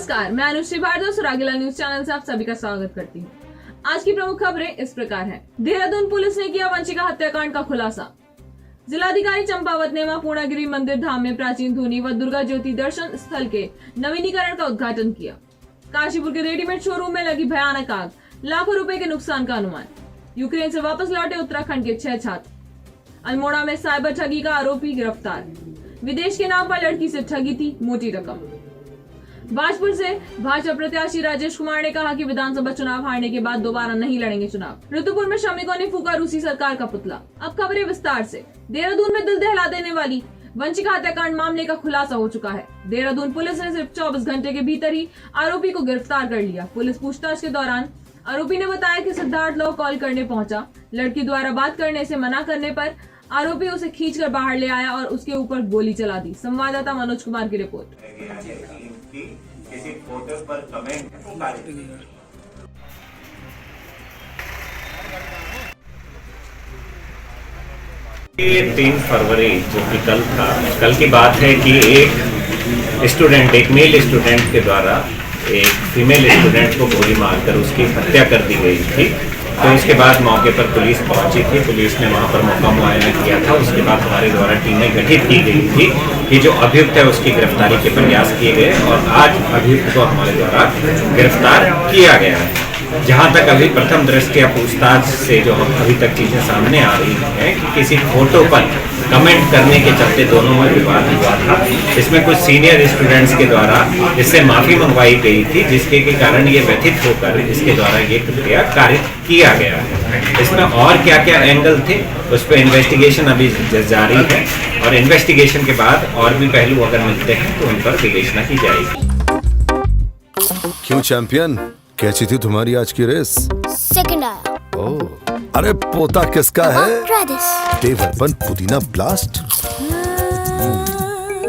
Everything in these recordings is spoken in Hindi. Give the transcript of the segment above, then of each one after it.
नमस्कार, मैं अनुश्री भारद्वाज सुरागीला न्यूज चैनल से आप सभी का स्वागत करती हूँ। आज की प्रमुख खबरें इस प्रकार हैं। देहरादून पुलिस ने किया वंशिका हत्याकांड का खुलासा। जिलाधिकारी चंपावत ने मां पूर्णागिरी मंदिर धाम में प्राचीन धूनी व दुर्गा ज्योति दर्शन स्थल के नवीनीकरण का उद्घाटन किया। काशीपुर के रेडीमेड शोरूम में लगी भयानक आग, लाखों रुपए के नुकसान का अनुमान। यूक्रेन से वापस लौटे उत्तराखंड के 6 छात्र। अल्मोड़ा में साइबर ठगी का आरोपी गिरफ्तार। विदेश के नाम पर लड़की से ठगी थी मोटी रकम। भाजपुर से भाजपा प्रत्याशी राजेश कुमार ने कहा कि विधानसभा चुनाव हारने के बाद दोबारा नहीं लड़ेंगे चुनाव। ऋतुपुर में श्रमिकों ने फूका रूसी सरकार का पुतला। अब खबरें विस्तार से। देहरादून में दिल दहला देने वाली वंशिका हत्याकांड मामले का खुलासा हो चुका है। देहरादून पुलिस ने सिर्फ 24 घंटे के भीतर ही आरोपी को गिरफ्तार कर लिया। पुलिस पूछताछ के दौरान आरोपी ने बताया कि सिद्धार्थ लॉ कॉल करने पहुंचा। लड़की द्वारा बात करने से मना करने पर आरोपी उसे खींचकर बाहर ले आया और उसके ऊपर गोली चला दी। संवाददाता मनोज कुमार की रिपोर्ट। किसी फोटो पर कमेंट 3 फरवरी जो कि कल था, कल की बात है कि एक मेल स्टूडेंट के द्वारा एक फीमेल स्टूडेंट को गोली मारकर उसकी हत्या कर दी गई थी। तो उसके बाद मौके पर पुलिस पहुंची थी। पुलिस ने वहां पर मौका मुआयना किया था। उसके बाद हमारे द्वारा टीमें गठित की गई थी कि जो अभियुक्त है उसकी गिरफ्तारी के प्रयास किए गए और आज अभियुक्त को हमारे द्वारा गिरफ्तार किया गया है। जहां तक अभी प्रथम दृष्टया पूछताछ से जो अभी तक चीजें सामने आ रही हैं कि किसी फोटो पर कमेंट करने के चलते दोनों में विवाद हुआ था। इसमें कुछ सीनियर स्टूडेंट्स के द्वारा इससे माफी मंगवाई गई थी, जिसके के कारण ये व्यथित होकर इसके द्वारा ये कृत्या कारित किया गया है। इसमें और क्या क्या एंगल थे उस पर इन्वेस्टिगेशन अभी जारी है और इन्वेस्टिगेशन के बाद और भी पहलू अगर मिलते हैं तो उन पर विवेचना की जाएगी। क्यों चैंपियन, कैसी थी तुम्हारी आज की रेस? सेकंड आया। ओह, अरे पोता किसका है? Try this। देवरपन पुदीना ब्लास्ट।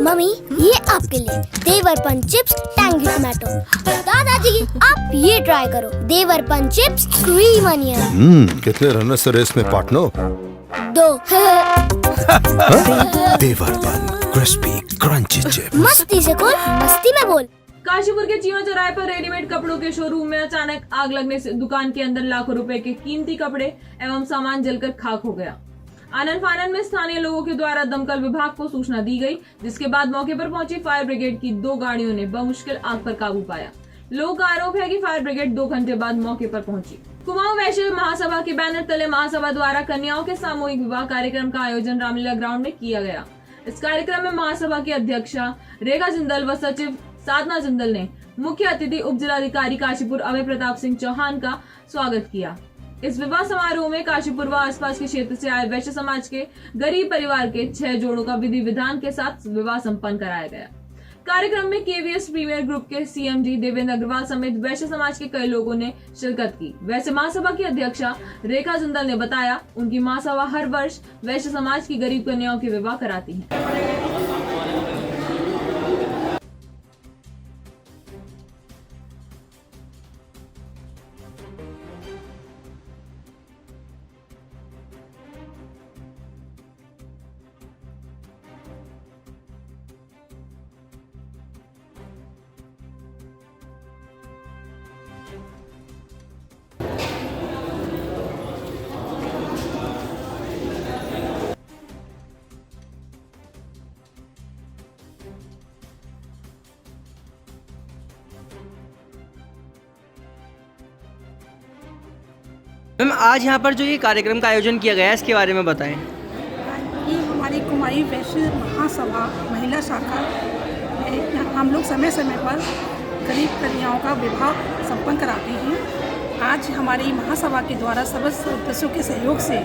मम्मी ये आपके लिए देवरपन चिप्स टैंगी टमाटो। दादाजी आप ये ट्राई करो, देवरपन चिप्स क्रीम अनियन। कितने रनर से रेस में पार्टनर? 2। देवरपन क्रिस्पी क्रंची चिप्स। मस्ती से बोल, मस्ती में बोल। काशीपुर के चीमा चौराहे पर रेडीमेड कपड़ों के शोरूम में अचानक आग लगने से दुकान के अंदर लाखों रुपए के कीमती कपड़े एवं सामान जलकर खाक हो गया। आनन फानन में स्थानीय लोगों के द्वारा दमकल विभाग को सूचना दी गई, जिसके बाद मौके पर पहुंची फायर ब्रिगेड की 2 गाड़ियों ने बमुश्किल आग पर काबू पाया। लोगों का आरोप है कि फायर ब्रिगेड 2 घंटे बाद मौके पर पहुंची। कुमाऊं वैश्य महासभा के बैनर तले महासभा द्वारा कन्याओं के सामूहिक विवाह कार्यक्रम का आयोजन रामलीला ग्राउंड में किया गया। इस कार्यक्रम में महासभा की अध्यक्षा रेखा जिंदल व सचिव साधना जिंदल ने मुख्य अतिथि उप जिलाधिकारी काशीपुर अभय प्रताप सिंह चौहान का स्वागत किया। इस विवाह समारोह में काशीपुर व आसपास के क्षेत्र से आए वैश्य समाज के गरीब परिवार के 6 जोड़ों का विधि विधान के साथ विवाह संपन्न कराया गया। कार्यक्रम में केवीएस प्रीमियर ग्रुप के सीएमडी देवेंद्र अग्रवाल समेत वैश्य समाज के कई लोगों ने शिरकत की। वैश्य महासभा की अध्यक्षा रेखा जिंदल ने बताया, उनकी महासभा हर वर्ष वैश्य समाज की गरीब कन्याओं के विवाह कराती है। मैम आज यहाँ पर जो ये कार्यक्रम का आयोजन किया गया है इसके बारे में बताएं। ये हमारी कुमाई वैश्य महासभा महिला शाखा है। हम लोग समय समय पर गरीब कन्याओं का विवाह संपन्न कराते हैं। आज हमारी महासभा के द्वारा सभी सदस्यों के सहयोग से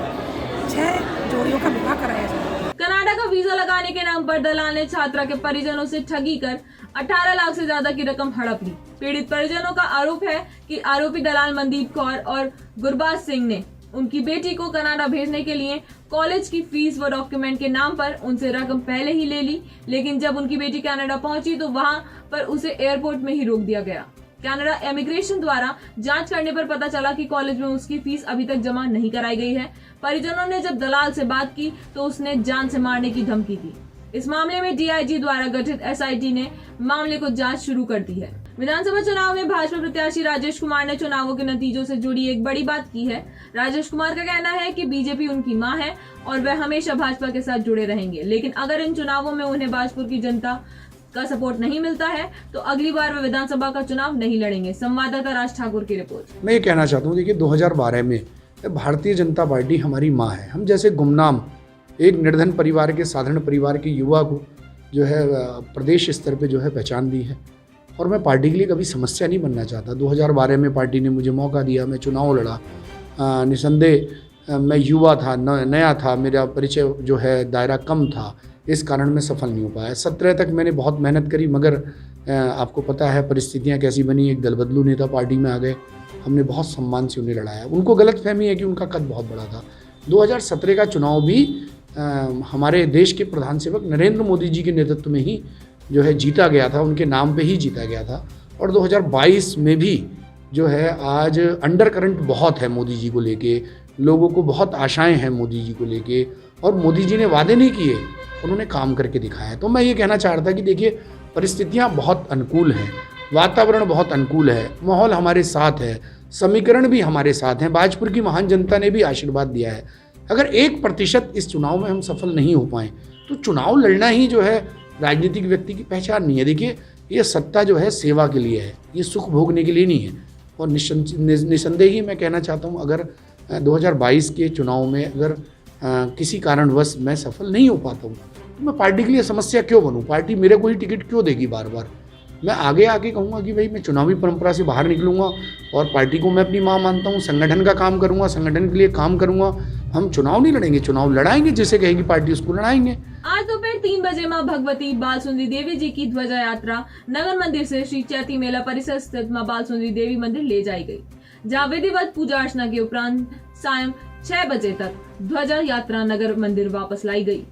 6 जोड़ियों का विवाह कराया जाए। कनाडा का वीजा लगाने के नाम पर दलाल ने छात्रा के परिजनों से ठगी कर 18 लाख से ज्यादा की रकम हड़प ली। पीड़ित परिजनों का आरोप है कि आरोपी दलाल मनदीप कौर और गुरबाज सिंह ने उनकी बेटी को कनाडा भेजने के लिए कॉलेज की फीस व डॉक्यूमेंट के नाम पर उनसे रकम पहले ही ले ली, लेकिन जब उनकी बेटी कनाडा पहुंची तो वहां पर उसे एयरपोर्ट में ही रोक दिया गया। कनाडा इमिग्रेशन द्वारा जांच करने पर पता चला कि कॉलेज में उसकी फीस अभी तक जमा नहीं कराई गई है। परिजनों ने जब दलाल से बात की तो उसने जान से मारने की धमकी दी। इस मामले में डीआईजी द्वारा गठित एसआईटी ने मामले को जांच शुरू कर दी है। विधानसभा चुनाव में भाजपा प्रत्याशी राजेश कुमार ने चुनावों के नतीजों से जुड़ी एक बड़ी बात की है। राजेश कुमार का कहना है कि बीजेपी उनकी मां है और वह हमेशा भाजपा के साथ जुड़े रहेंगे, लेकिन अगर इन चुनावों में उन्हें भाजपा की जनता का सपोर्ट नहीं मिलता है तो अगली बार वे विधानसभा का चुनाव नहीं लड़ेंगे। संवाददाता राज ठाकुर की रिपोर्ट। मैं ये कहना चाहता हूँ, देखिए 2012 में भारतीय जनता पार्टी हमारी माँ है। हम जैसे गुमनाम एक निर्धन परिवार के, साधारण परिवार के युवा को जो है प्रदेश स्तर पे जो है पहचान दी है, और मैं पार्टी के लिए कभी समस्या नहीं बनना चाहता। 2012 में पार्टी ने मुझे मौका दिया, मैं चुनाव लड़ा। निसंदेह मैं युवा था, नया था, मेरा परिचय जो है दायरा कम था, इस कारण मैं सफल नहीं हो पाया। 17 तक मैंने बहुत मेहनत करी, मगर आपको पता है परिस्थितियाँ कैसी बनी। एक दलबदलू नेता पार्टी में आ गए, हमने बहुत सम्मान से उन्हें लड़ाया। उनको गलतफहमी है कि उनका कद बहुत बड़ा था। 2017 का चुनाव भी हमारे देश के प्रधान सेवक नरेंद्र मोदी जी के नेतृत्व में ही जो है जीता गया था, उनके नाम पे ही जीता गया था। और 2022 में भी जो है आज अंडर करंट बहुत है मोदी जी को लेके, लोगों को बहुत आशाएं हैं मोदी जी को लेके, और मोदी जी ने वादे नहीं किए, उन्होंने काम करके दिखाया। तो मैं ये कहना चाह रहा था कि देखिए परिस्थितियाँ बहुत अनुकूल हैं, वातावरण बहुत अनुकूल है, माहौल हमारे साथ है, समीकरण भी हमारे साथ हैं। भाजपुर की महान जनता ने भी आशीर्वाद दिया है। अगर 1% इस चुनाव में हम सफल नहीं हो पाए तो चुनाव लड़ना ही जो है राजनीतिक व्यक्ति की पहचान नहीं है। देखिए ये सत्ता जो है सेवा के लिए है, ये सुख भोगने के लिए नहीं है। और निसंदेह ही मैं कहना चाहता हूँ, अगर 2022 के चुनाव में अगर किसी कारणवश मैं सफल नहीं हो पाता हूँ तो मैं पार्टी के लिए समस्या क्यों बनूँ? पार्टी मेरे को ही टिकट क्यों देगी बार बार? मैं आगे आके कहूँगा कि भाई मैं चुनावी परंपरा से बाहर निकलूँगा और पार्टी को मैं अपनी माँ मानता हूँ, संगठन का काम करूँगा, संगठन के लिए काम करूँगा। हम चुनाव नहीं लड़ेंगे, चुनाव लड़ाएंगे, जिसे कहेगी पार्टी उसको लड़ाएंगे। आज दोपहर 3 बजे मां भगवती बाल सुंदरी देवी जी की ध्वजा यात्रा नगर मंदिर से श्री चैती मेला परिसर स्थित मां बाल सुंदरी देवी मंदिर ले जाई गई, जहाँ विधिवत पूजा अर्चना के उपरांत सायं 6 बजे तक ध्वजा यात्रा नगर मंदिर वापस लाई गई।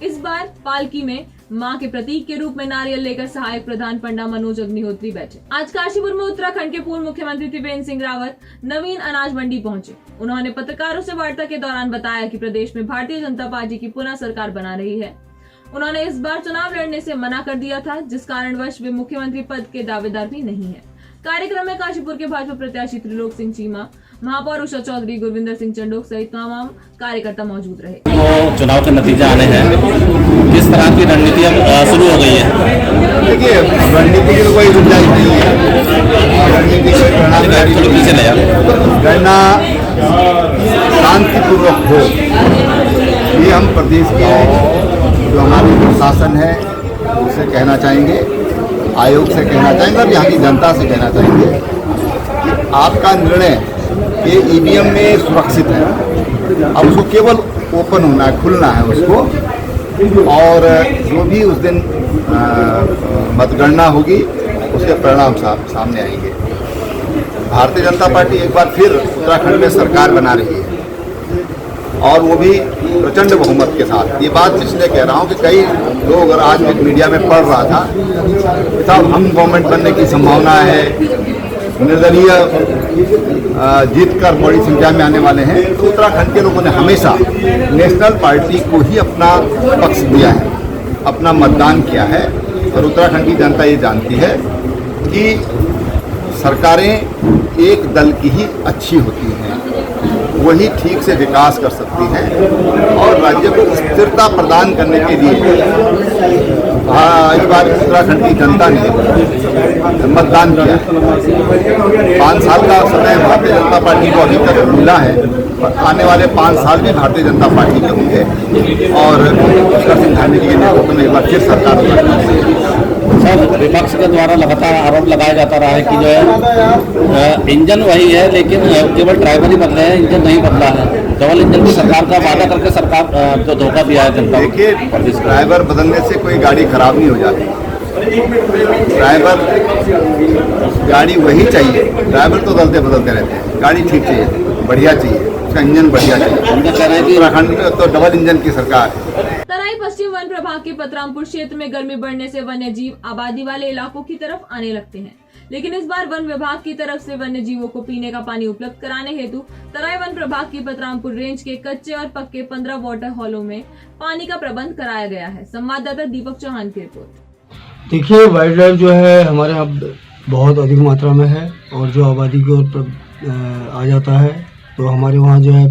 इस बार पालकी में मां के प्रतीक के रूप में नारियल लेकर सहायक प्रधान पंडा मनोज अग्निहोत्री बैठे। आज काशीपुर में उत्तराखंड के पूर्व मुख्यमंत्री त्रिवेंद्र सिंह रावत नवीन अनाज मंडी पहुंचे। उन्होंने पत्रकारों से वार्ता के दौरान बताया कि प्रदेश में भारतीय जनता पार्टी की पुनः सरकार बना रही है। उन्होंने इस बार चुनाव लड़ने से मना कर दिया था, जिस कारणवश वे मुख्यमंत्री पद के दावेदार भी नहीं है। कार्यक्रम में काशीपुर के भाजपा प्रत्याशी त्रिलोक सिंह चीमा, महापौर उषा चौधरी, गुरविंदर सिंह चंडोक सहित तमाम कार्यकर्ता मौजूद रहे। तो चुनाव के नतीजे आने हैं, किस तरह की रणनीति अब शुरू हो गई है? देखिए रणनीति की तो कोई गुंजाइश नहीं है। रणनीति थोड़ी पीछे ले जाओ। गणना शांतिपूर्वक हो, ये हम प्रदेश का जो हमारी प्रशासन है उससे कहना चाहेंगे, आयोग से कहना चाहेंगे और यहाँ की जनता से कहना चाहेंगे कि आपका निर्णय ये ईवीएम में सुरक्षित है। अब उसको केवल ओपन होना है, खुलना है उसको, और जो भी उस दिन मतगणना होगी उसके परिणाम सामने आएंगे। भारतीय जनता पार्टी एक बार फिर उत्तराखंड में सरकार बना रही है, और वो भी प्रचंड बहुमत के साथ। ये बात इसलिए कह रहा हूँ कि कई लोग, और आज मैं मीडिया में पढ़ रहा था, साहब हम गवर्नमेंट बनने की संभावना है, निर्दलीय जीतकर बड़ी संख्या में आने वाले हैं। तो उत्तराखंड के लोगों ने हमेशा नेशनल पार्टी को ही अपना पक्ष दिया है, अपना मतदान किया है, और उत्तराखंड की जनता ये जानती है कि सरकारें एक दल की ही अच्छी होती हैं, वही ठीक से विकास कर सकती हैं और राज्य को स्थिरता प्रदान करने के लिए इस बार उत्तराखंड की जनता ने मतदान किया। 5 साल का समय भारतीय जनता पार्टी को अभी तक मिला है, और आने वाले 5 साल भी भारतीय जनता पार्टी के होंगे, और पुष्कर सिंह धामी जी के नेतृत्व में एक बार फिर सरकार होगी। सर, विपक्ष के द्वारा लगातार आरोप लगाया जाता रहा है कि जो है इंजन वही है, लेकिन केवल ड्राइवर ही बदले हैं, इंजन नहीं बदला है। डबल इंजन की सरकार का वादा करके सरकार जो धोखा दिया है जनता। देखिए, ड्राइवर बदलने से कोई गाड़ी खराब नहीं हो जाती। ड्राइवर गाड़ी वही चाहिए, ड्राइवर तो बदलते रहते हैं। गाड़ी ठीक चाहिए, बढ़िया चाहिए, उसका इंजन बढ़िया चाहिए। उत्तराखंड में तो डबल इंजन की सरकार है। तराई पश्चिम वन प्रभाग के पतरामपुर क्षेत्र में गर्मी बढ़ने से वन्य जीव आबादी वाले इलाकों की तरफ आने लगते हैं, लेकिन इस बार वन विभाग की तरफ से वन्य जीवों को पीने का पानी उपलब्ध कराने हेतु तराई वन प्रभाग की बतरामपुर रेंज के कच्चे और पक्के 15 वाटर हॉलों में पानी का प्रबंध कराया गया है। संवाददाता दीपक चौहान की रिपोर्ट। देखिए, वाइल्ड लाइफ जो है हमारे यहाँ बहुत अधिक मात्रा में है और जो आबादी की ओर आ जाता है, तो हमारे वहाँ जो है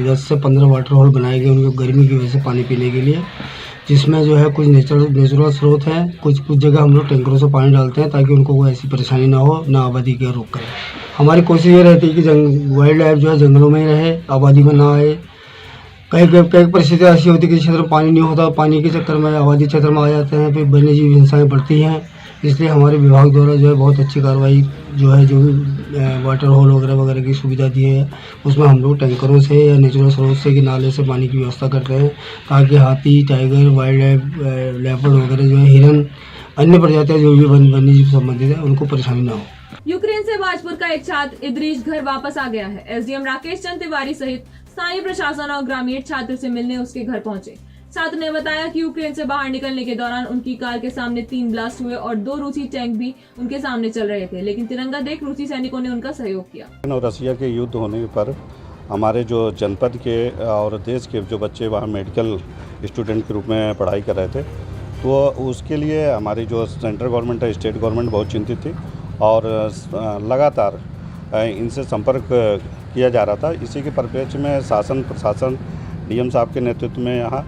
10 से 15 वाटर हॉल बनाए गए उनको गर्मी की वजह से पानी पीने के लिए, जिसमें जो है कुछ नेचुरल स्रोत हैं, कुछ जगह हम लोग टैंकरों से पानी डालते हैं ताकि उनको कोई ऐसी परेशानी ना हो, ना आबादी की रोक करें। हमारी कोशिश ये रहती है कि वाइल्ड लाइफ जो है जंगलों में ही रहे, आबादी में ना आए। कई परिस्थितियाँ ऐसी होती है कि क्षेत्र में पानी नहीं होता, पानी के चक्कर में आबादी क्षेत्र में आ जाते हैं, फिर वन्य जीव हिंसाएँ बढ़ती हैं। इसलिए हमारे विभाग द्वारा जो है बहुत अच्छी कार्रवाई जो भी वाटर हॉल वगैरह की सुविधा दी है, उसमें हम लोग टैंकरों से या नेचुरल स्रोत से कि नाले से पानी की व्यवस्था कर रहे हैं ताकि हाथी, टाइगर, वाइल्ड लाइफ, लेपर्ड वगैरह जो है, हिरन, अन्य प्रजातियाँ जो भी वन्य जीव संबंधित है उनको परेशानी ना हो। यूक्रेन से भाजपुर का एक छात्र इदरीश घर वापस आ गया है। एसडीएम राकेश चंद तिवारी सहित स्थानीय प्रशासन और ग्रामीण छात्र से मिलने उसके घर पहुंचे। छात्र ने बताया कि यूक्रेन से बाहर निकलने के दौरान उनकी कार के सामने 3 ब्लास्ट हुए और 2 रूसी टैंक भी उनके सामने चल रहे थे, लेकिन तिरंगा देख रूसी सैनिकों ने उनका सहयोग किया। और रसिया के युद्ध होने पर हमारे जो जनपद के और देश के जो बच्चे वहाँ मेडिकल स्टूडेंट के रूप में पढ़ाई कर रहे थे, तो उसके लिए हमारी जो सेंट्रल गवर्नमेंट है, स्टेट गवर्नमेंट बहुत चिंतित थी और लगातार इनसे संपर्क किया जा रहा था। इसी के परिप्रेक्ष्य में शासन प्रशासन डीएम साहब के नेतृत्व में यहाँ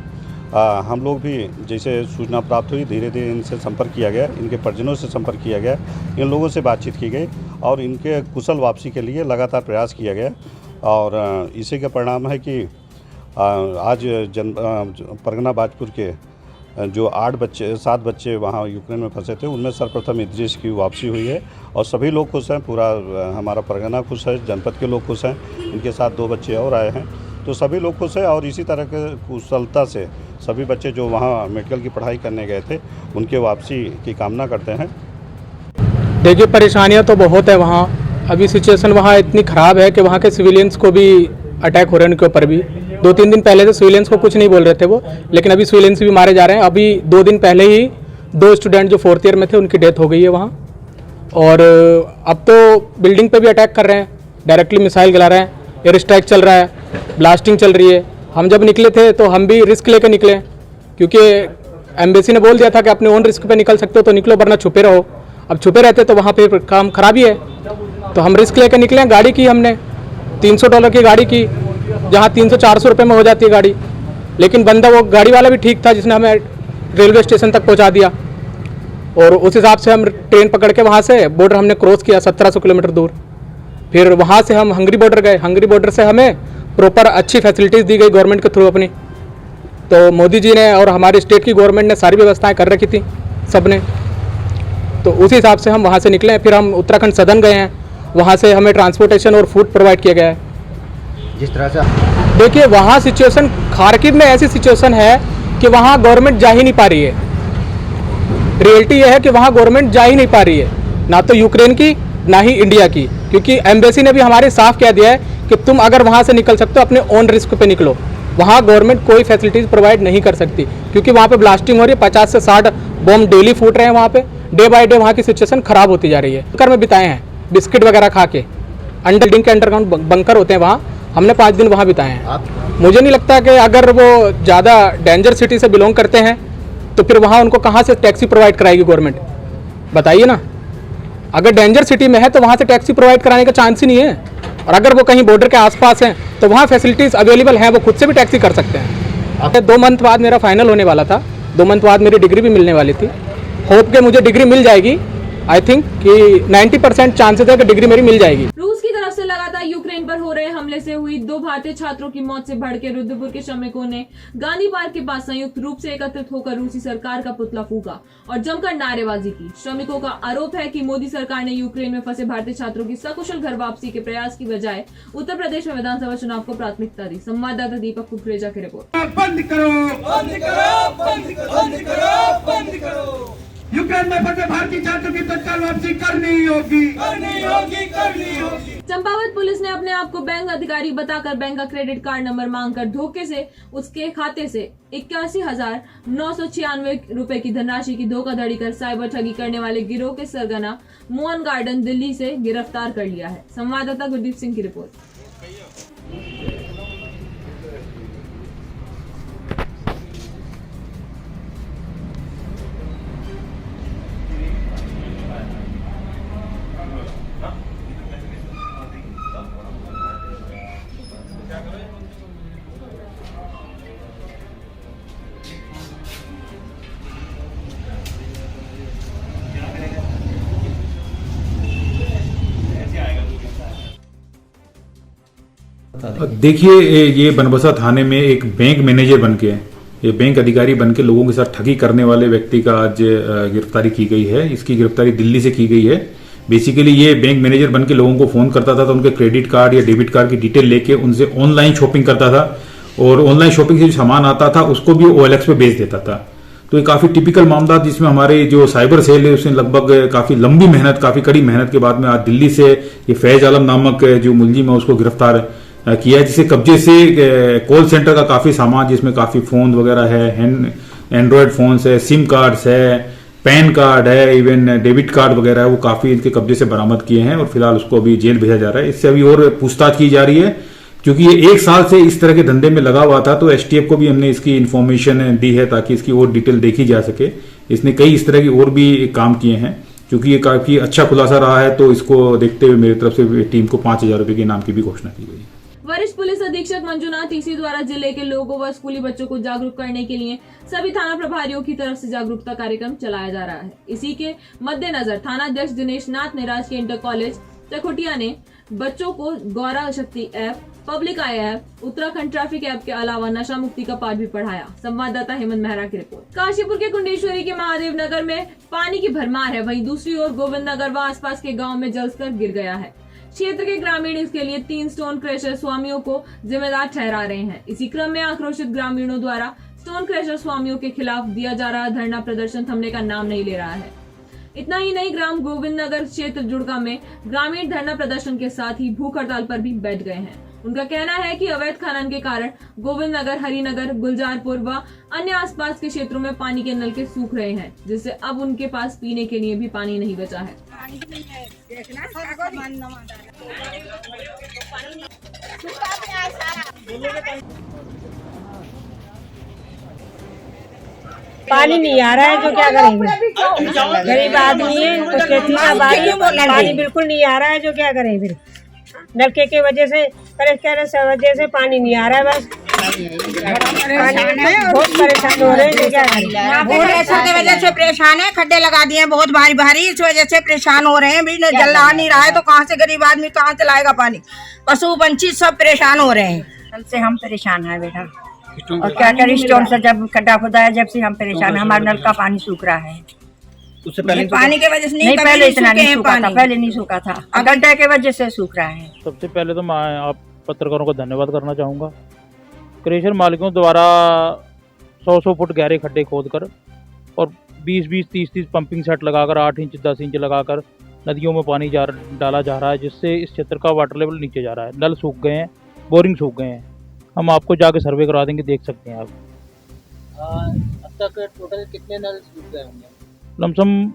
हम लोग भी जैसे सूचना प्राप्त हुई, धीरे धीरे इनसे संपर्क किया गया, इनके परिजनों से संपर्क किया गया, इन लोगों से बातचीत की गई और इनके कुशल वापसी के लिए लगातार प्रयास किया गया। और इसी का परिणाम है कि आज परगना भाजपुर के जो 7 बच्चे वहाँ यूक्रेन में फंसे थे, उनमें सर्वप्रथम इदरीश की वापसी हुई है और सभी लोग खुश हैं, पूरा हमारा परगना खुश है, जनपद के लोग खुश हैं। इनके साथ 2 बच्चे और आए हैं, तो सभी लोग खुश हैं और इसी तरह के कुशलता से सभी बच्चे जो वहाँ मेडिकल की पढ़ाई करने गए थे उनके वापसी की कामना करते हैं। देखिए, परेशानियां तो बहुत है वहाँ। अभी सिचुएशन वहाँ इतनी ख़राब है कि वहाँ के सिविलियंस को भी अटैक हो रहे हैं, उनके ऊपर भी। 2-3 दिन पहले तो सिविलियंस को कुछ नहीं बोल रहे थे वो, लेकिन अभी सिविलियंस भी मारे जा रहे हैं। अभी 2 दिन पहले ही 2 स्टूडेंट जो 4th ईयर में थे उनकी डेथ हो गई है वहाँ। और अब तो बिल्डिंग पे भी अटैक कर रहे हैं, डायरेक्टली मिसाइल गिरा रहे हैं, एयर स्ट्राइक चल रहा है, ब्लास्टिंग चल रही है। हम जब निकले थे तो हम भी रिस्क लेकर निकले, क्योंकि एम्बेसी ने बोल दिया था कि अपने ओन रिस्क पे निकल सकते हो तो निकलो, वरना छुपे रहो। अब छुपे रहते तो वहाँ पे काम खराबी है, तो हम रिस्क लेकर निकले। गाड़ी की हमने $300 की गाड़ी की, जहाँ 300-400 रुपये में हो जाती है गाड़ी। लेकिन बंदा, वो गाड़ी वाला भी ठीक था जिसने हमें रेलवे स्टेशन तक पहुँचा दिया और उस हिसाब से हम ट्रेन पकड़ के वहाँ से बॉर्डर हमने क्रॉस किया 1700 किलोमीटर दूर। फिर वहाँ से हम हंगरी बॉर्डर गए। हंगरी बॉर्डर से हमें प्रॉपर अच्छी फैसिलिटीज़ दी गई गवर्नमेंट के थ्रू अपनी। तो मोदी जी ने और हमारी स्टेट की गवर्नमेंट ने सारी व्यवस्थाएं कर रखी थी सब ने, तो उसी हिसाब से हम वहाँ से निकले। फिर हम उत्तराखंड सदन गए हैं, वहाँ से हमें ट्रांसपोर्टेशन और फूड प्रोवाइड किया गया है। जिस तरह से देखिए, वहाँ सिचुएशन खार्किव में ऐसी सिचुएशन है कि वहाँ गवर्नमेंट जा ही नहीं पा रही है। रियलिटी यह है कि वहाँ गवर्नमेंट जा ही नहीं पा रही है, ना तो यूक्रेन की ना ही इंडिया की, क्योंकि एम्बेसी ने भी हमारे साफ कह दिया है कि तुम अगर वहाँ से निकल सकते हो अपने ओन रिस्क पे निकलो। वहाँ गवर्नमेंट कोई फैसिलिटीज़ प्रोवाइड नहीं कर सकती, क्योंकि वहाँ पे ब्लास्टिंग हो रही है। 50 से 60 बम डेली फूट रहे हैं वहाँ पे। डे बाय डे वहाँ की सिचुएशन खराब होती जा रही है। बंकर में बिताए हैं, बिस्किट वगैरह खा के। बिल्डिंग के अंडरग्राउंड बंकर होते हैं वहाँ, हमने 5 दिन वहाँ बिताए हैं। मुझे नहीं लगता कि अगर वो ज़्यादा डेंजर सिटी से बिलोंग करते हैं तो फिर वहाँ उनको कहाँ से टैक्सी प्रोवाइड कराएगी गवर्नमेंट, बताइए ना। अगर डेंजर सिटी में है तो वहाँ से टैक्सी प्रोवाइड कराने का चांस ही नहीं है। और अगर वो कहीं बॉर्डर के आसपास हैं तो वहाँ फैसिलिटीज़ अवेलेबल हैं, वो खुद से भी टैक्सी कर सकते हैं। 2 मंथ बाद मेरा फाइनल होने वाला था, 2 मंथ बाद मेरी डिग्री भी मिलने वाली थी। होप के मुझे डिग्री मिल जाएगी। आई थिंक कि 90% चांसेस है कि डिग्री मेरी मिल जाएगी। रूस की तरफ से लगातार यूक्रेन पर हो रहे हमले से हुई 2 भारतीय छात्रों की मौत से भड़के रुद्रपुर के श्रमिकों ने गांधी पार्क के पास संयुक्त रूप से एकत्रित होकर रूसी सरकार का पुतला फूंका और जमकर नारेबाजी की। श्रमिकों का आरोप है कि मोदी सरकार ने यूक्रेन में फंसे भारतीय छात्रों की सकुशल घर वापसी के प्रयास की बजाय उत्तर प्रदेश में विधानसभा चुनाव को प्राथमिकता दी। संवाददाता दीपक कुकरेजा की रिपोर्ट। बंद करो, बंद करो, बंद करो, बंद करो, बंद करो। यूक्रेन में फंसे भारतीय छात्रों की तत्काल वापसी करनी होगी। चंपावत पुलिस ने अपने आप को बैंक अधिकारी बताकर बैंक का क्रेडिट कार्ड नंबर मांगकर धोखे से उसके खाते से 81,996 रुपए की धनराशि की धोखाधड़ी कर साइबर ठगी करने वाले गिरोह के सरगना मोहन गार्डन दिल्ली से गिरफ्तार कर लिया है। संवाददाता गुरदीप सिंह की रिपोर्ट। देखिए, ये बनबसा थाने में एक बैंक मैनेजर बनके, ये बैंक अधिकारी बनके लोगों के साथ ठगी करने वाले व्यक्ति का आज गिरफ्तारी की गई है। इसकी गिरफ्तारी दिल्ली से की गई है। बेसिकली ये बैंक मैनेजर बनके लोगों को फोन करता था, तो उनके क्रेडिट कार्ड या डेबिट कार्ड की डिटेल लेके उनसे ऑनलाइन शॉपिंग करता था और ऑनलाइन शॉपिंग से जो सामान आता था उसको भी OLX पे बेच देता था। तो ये काफी टिपिकल मामला जिसमें हमारे जो साइबर सेल है उसने लगभग काफी लंबी मेहनत, काफी कड़ी मेहनत के बाद में आज दिल्ली से ये फैज आलम नामक जो मुलजिम है उसको गिरफ्तार किया है, जिसके कब्जे से कॉल सेंटर का काफी सामान, जिसमें काफी फोन वगैरह है, एंड्रॉयड फोन्स है, सिम कार्ड्स है, पैन कार्ड है, इवन डेबिट कार्ड वगैरह है, वो काफी इनके कब्जे से बरामद किए हैं और फिलहाल उसको अभी जेल भेजा जा रहा है। इससे अभी और पूछताछ की जा रही है, क्योंकि ये 1 साल से इस तरह के धंधे में लगा हुआ था। तो STF को भी हमने इसकी इन्फॉर्मेशन दी है ताकि इसकी और डिटेल देखी जा सके। इसने कई इस तरह की और भी काम किए हैं। क्योंकि ये काफी अच्छा खुलासा रहा है, तो इसको देखते हुए मेरी तरफ से टीम को 5,000 रुपए के इनाम की भी घोषणा की गई। वरिष्ठ पुलिस अधीक्षक मंजुनाथ ईसी द्वारा जिले के लोगों व स्कूली बच्चों को जागरूक करने के लिए सभी थाना प्रभारियों की तरफ से जागरूकता कार्यक्रम चलाया जा रहा है। इसी के मद्देनजर थाना अध्यक्ष दिनेश नाथ ने राजकीय इंटर कॉलेज चकोटिया ने बच्चों को गौरा शक्ति app, public I app, Uttarakhand traffic app के अलावा नशा मुक्ति का पाठ भी पढ़ाया। संवाददाता हेमंत मेहरा की रिपोर्ट। काशीपुर के कुंडेश्वरी के महादेव नगर में पानी की भरमार है, वहीं दूसरी ओर गोविंद नगर व आसपास के गाँव में जलस्तर गिर गया है। क्षेत्र के ग्रामीण इसके लिए 3 स्टोन क्रशर स्वामियों को जिम्मेदार ठहरा रहे हैं। इसी क्रम में आक्रोशित ग्रामीणों द्वारा स्टोन क्रशर स्वामियों के खिलाफ दिया जा रहा धरना प्रदर्शन थमने का नाम नहीं ले रहा है। इतना ही नहीं, ग्राम गोविंद नगर क्षेत्र जुड़का में ग्रामीण धरना प्रदर्शन के साथ ही भूख हड़ताल पर भी बैठ गए हैं। उनका कहना है कि अवैध खनन के कारण गोविंद नगर, हरिनगर, गुलजारपुर व अन्य आसपास के क्षेत्रों में पानी के नलके सूख रहे हैं, जिससे अब उनके पास पीने के लिए भी पानी नहीं बचा है। पानी नहीं आ रहा है, तो क्या करेंगे? गरीब आदमी है, तो खेती का पानी बिल्कुल नहीं आ रहा है, जो क्या करें फिर? नलके की वजह से, वजह से पानी नहीं आ रहा है। बस बहुत परेशान हो रहे हैं, क्या करें? की वजह से परेशान है, खड्डे लगा दिए हैं बहुत भारी भारी, इस वजह से परेशान हो रहे हैं। भी जल आ नहीं रहा है, तो कहाँ से गरीब आदमी कहाँ से लाएगा पानी? पशु पंछी सब परेशान हो रहे हैं। कल से हम परेशान है बेटा, और क्या करें? स्टोन से जब खड्डा खुदा है, जब से हम परेशान है। हमारा नल का पानी सूख रहा है। उससे पहले पानी के वजह से नहीं, पहले इतना नहीं सूखा था, पहले नहीं सूखा था, गड्ढे के वजह से सूख रहा है। सबसे पहले तो मैं आप पत्रकारों को धन्यवाद करना चाहूँगा। क्रेशर मालिकों द्वारा 100 फुट गहरे खड्डे खोदकर और 20-20, 30-30 पंपिंग सेट लगाकर 8 इंच 10 इंच लगाकर नदियों में पानी डाला जा रहा है, जिससे इस क्षेत्र का वाटर लेवल नीचे जा रहा है। नल सूख गए हैं, बोरिंग सूख गए हैं। हम आपको जाके सर्वे करा देंगे, देख सकते हैं आप। अब तक टोटल कितने नल सूख गए होंगे? लमसम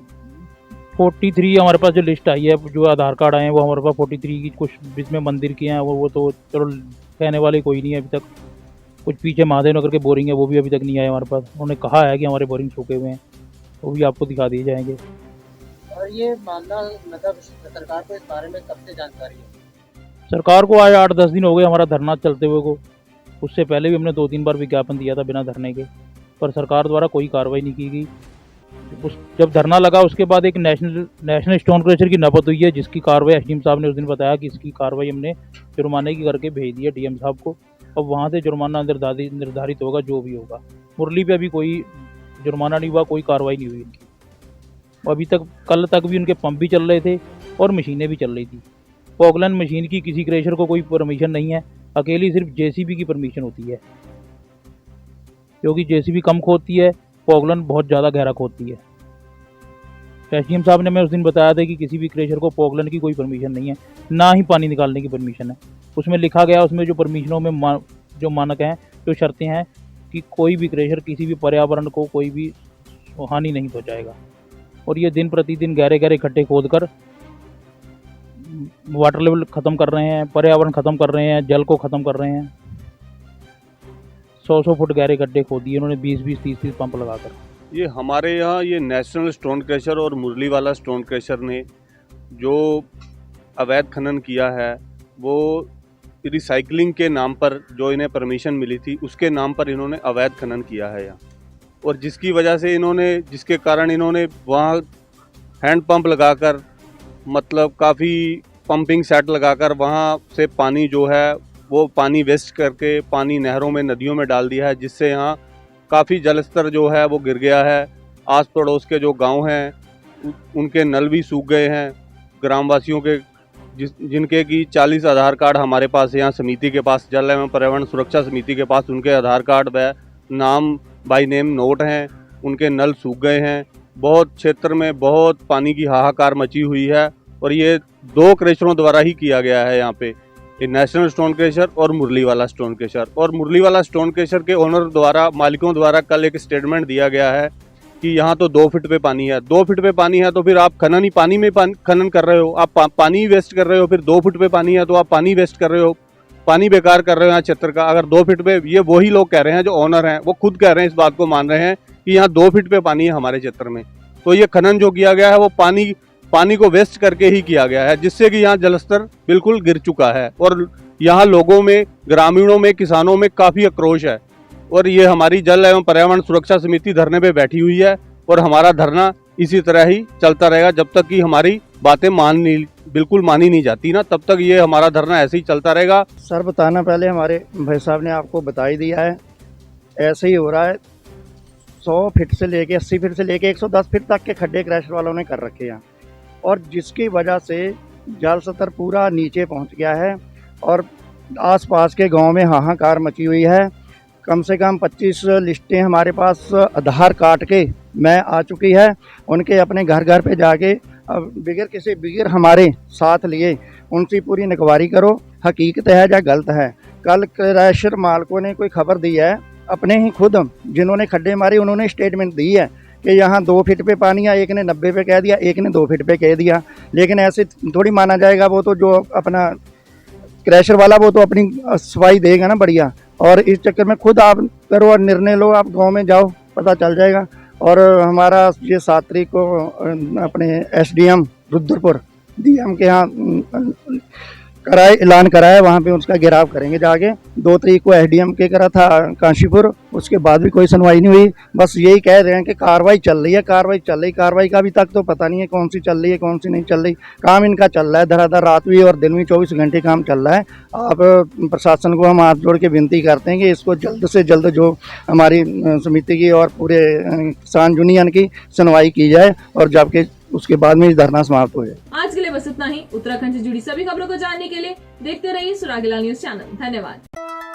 43 हमारे पास जो लिस्ट आई है, जो आधार कार्ड आए हैं वो हमारे पास 43 की, कुछ बीच में मंदिर के हैं, वो तो चलो कहने वाले कोई नहीं है अभी तक। कुछ पीछे महादेव नगर के बोरिंग है, वो भी अभी तक नहीं आए हमारे पास। उन्होंने कहा है कि हमारे बोरिंग सूखे हुए हैं, वो भी आपको दिखा दिए जाएंगे। और ये मामला मतलब सरकार को इस बारे में कब से जानकारी है? सरकार को आज 8-10 दिन हो गए हमारा धरना चलते हुए को। उससे पहले भी हमने 2-3 बार विज्ञापन दिया था बिना धरने के, पर सरकार द्वारा कोई कार्रवाई नहीं की गई। जब धरना लगा उसके बाद एक नेशनल स्टोन क्रशर की नपत हुई है, जिसकी कार्रवाई एसडीएम साहब ने उस दिन बताया कि इसकी कार्रवाई हमने जुर्माने की करके भेज दिया डीएम साहब को। अब वहाँ से जुर्माना निर्धारित होगा, जो भी होगा। मुरली पे अभी कोई जुर्माना नहीं हुआ, कोई कार्रवाई नहीं हुई इनकी। अभी तक कल तक भी उनके पंप भी चल रहे थे और मशीनें भी चल रही थी। पॉगलन मशीन की किसी क्रेशर को कोई परमिशन नहीं है, अकेली सिर्फ जेसीबी की परमिशन होती है, क्योंकि जेसीबी कम खोदती है, पॉगलन बहुत ज़्यादा गहरा खोदती है। एसडीएम साहब ने हमें उस दिन बताया था कि किसी भी क्रेशर को पोगलन की कोई परमिशन नहीं है, ना ही पानी निकालने की परमिशन है। उसमें लिखा गया, उसमें जो परमिशनों में जो मानक हैं, जो शर्तें हैं कि कोई भी क्रेशर किसी भी पर्यावरण को कोई भी हानि नहीं पहुंचाएगा। और ये दिन प्रतिदिन गहरे गहरे खड्डे खोद कर वाटर लेवल ख़त्म कर रहे हैं, पर्यावरण ख़त्म कर रहे हैं, जल को ख़त्म कर रहे हैं। 100 फुट गहरे गड्ढे खोद दिए उन्होंने 20-20, 30-30 पंप लगाकर। ये हमारे यहाँ ये नेशनल स्टोन क्रशर और मुरली वाला स्टोन क्रशर ने जो अवैध खनन किया है, वो रिसाइकलिंग के नाम पर जो इन्हें परमिशन मिली थी उसके नाम पर इन्होंने अवैध खनन किया है यहाँ। और जिसकी वजह से जिसके कारण इन्होंने वहाँ हैंड पंप लगाकर, मतलब काफ़ी पंपिंग सेट लगाकर वहाँ से पानी जो है वो पानी वेस्ट करके पानी नहरों में, नदियों में डाल दिया है, जिससे यहाँ काफ़ी जल स्तर जो है वो गिर गया है। आस पड़ोस के जो गांव हैं उनके नल भी सूख गए हैं। ग्रामवासियों के जिनके कि 40 आधार कार्ड हमारे पास यहाँ समिति के पास, जल एवं पर्यावरण सुरक्षा समिति के पास उनके आधार कार्ड व नाम बाई नेम नोट हैं, उनके नल सूख गए हैं। बहुत क्षेत्र में बहुत पानी की हाहाकार मची हुई है और ये 2 क्रेशरों द्वारा ही किया गया है यहाँ पे, ये नेशनल स्टोन क्रशर और मुरली वाला स्टोन क्रशर। और मुरली वाला स्टोन क्रशर के ओनर द्वारा, मालिकों द्वारा कल एक स्टेटमेंट दिया गया है कि यहाँ तो 2 फीट पे पानी है। 2 फीट पे पानी है तो फिर आप पानी में खनन कर रहे हो, आप पानी वेस्ट कर रहे हो। फिर 2 फीट पे पानी है तो आप पानी वेस्ट कर रहे हो, पानी बेकार कर रहे हो यहाँ क्षेत्र का। अगर 2 फीट पे, ये वही लोग कह रहे हैं जो ओनर हैं, वो खुद कह रहे हैं, इस बात को मान रहे हैं कि यहाँ 2 फीट पे पानी है हमारे क्षेत्र में। तो ये खनन जो किया गया है वो पानी को वेस्ट करके ही किया गया है, जिससे कि यहाँ जलस्तर बिल्कुल गिर चुका है और यहाँ लोगों में, ग्रामीणों में, किसानों में काफ़ी आक्रोश है। और ये हमारी जल एवं पर्यावरण सुरक्षा समिति धरने पे बैठी हुई है और हमारा धरना इसी तरह ही चलता रहेगा जब तक कि हमारी बातें बिल्कुल मानी नहीं जाती ना, तब तक ये हमारा धरना ऐसे ही चलता रहेगा। सर बताना, पहले हमारे भाई साहब ने आपको बता ही दिया है, ऐसे ही हो रहा है। 100 फीट से लेके 80 फीट से लेके 110 फीट तक के खड्डे क्रशर वालों ने कर रखे हैं और जिसकी वजह से जल स्तर पूरा नीचे पहुंच गया है और आसपास के गांव में हाहाकार मची हुई है। कम से कम 25 लिस्टें हमारे पास आधार कार्ड के में आ चुकी है। उनके अपने घर घर पे जाके बिगर हमारे साथ लिए उनसे पूरी निगरानी करो, हकीकत है या गलत है। कल क्रशर मालिकों ने कोई खबर दी है, अपने ही खुद जिन्होंने खड्डे मारे उन्होंने स्टेटमेंट दी है कि यहाँ 2 फीट पे पानी है, एक ने 90 पे कह दिया, एक ने 2 फीट पे कह दिया। लेकिन ऐसे थोड़ी माना जाएगा, वो तो जो अपना क्रशर वाला वो तो अपनी सफाई देगा ना बढ़िया। और इस चक्कर में खुद आप करो और निर्णय लो, आप गांव में जाओ, पता चल जाएगा। और हमारा ये 7 तारीख को अपने एसडीएम रुद्रपुर डीएम के यहाँ ऐलान कराया, वहाँ पे उसका घेराव करेंगे जाके। 2 तारीख को एसडीएम के करा था काशीपुर, उसके बाद भी कोई सुनवाई नहीं हुई। बस यही कह रहे हैं कि कार्रवाई चल रही है, कार्रवाई चल रही। कार्रवाई का अभी तक तो पता नहीं है कौन सी चल रही है, कौन सी नहीं चल रही। काम इनका चल रहा है धराधर, रात भी और दिन भी 24 घंटे काम चल रहा है। आप प्रशासन को हम हाथ जोड़ के विनती करते हैं कि इसको जल्द से जल्द जो हमारी समिति की और पूरे किसान यूनियन की सुनवाई की जाए और जबकि उसके बाद में धरना समाप्त हो जाए। आज के लिए बस इतना ही। उत्तराखंड से जुड़ी सभी खबरों को जानने के लिए देखते रहिए सुरागीलाल न्यूज चैनल। धन्यवाद।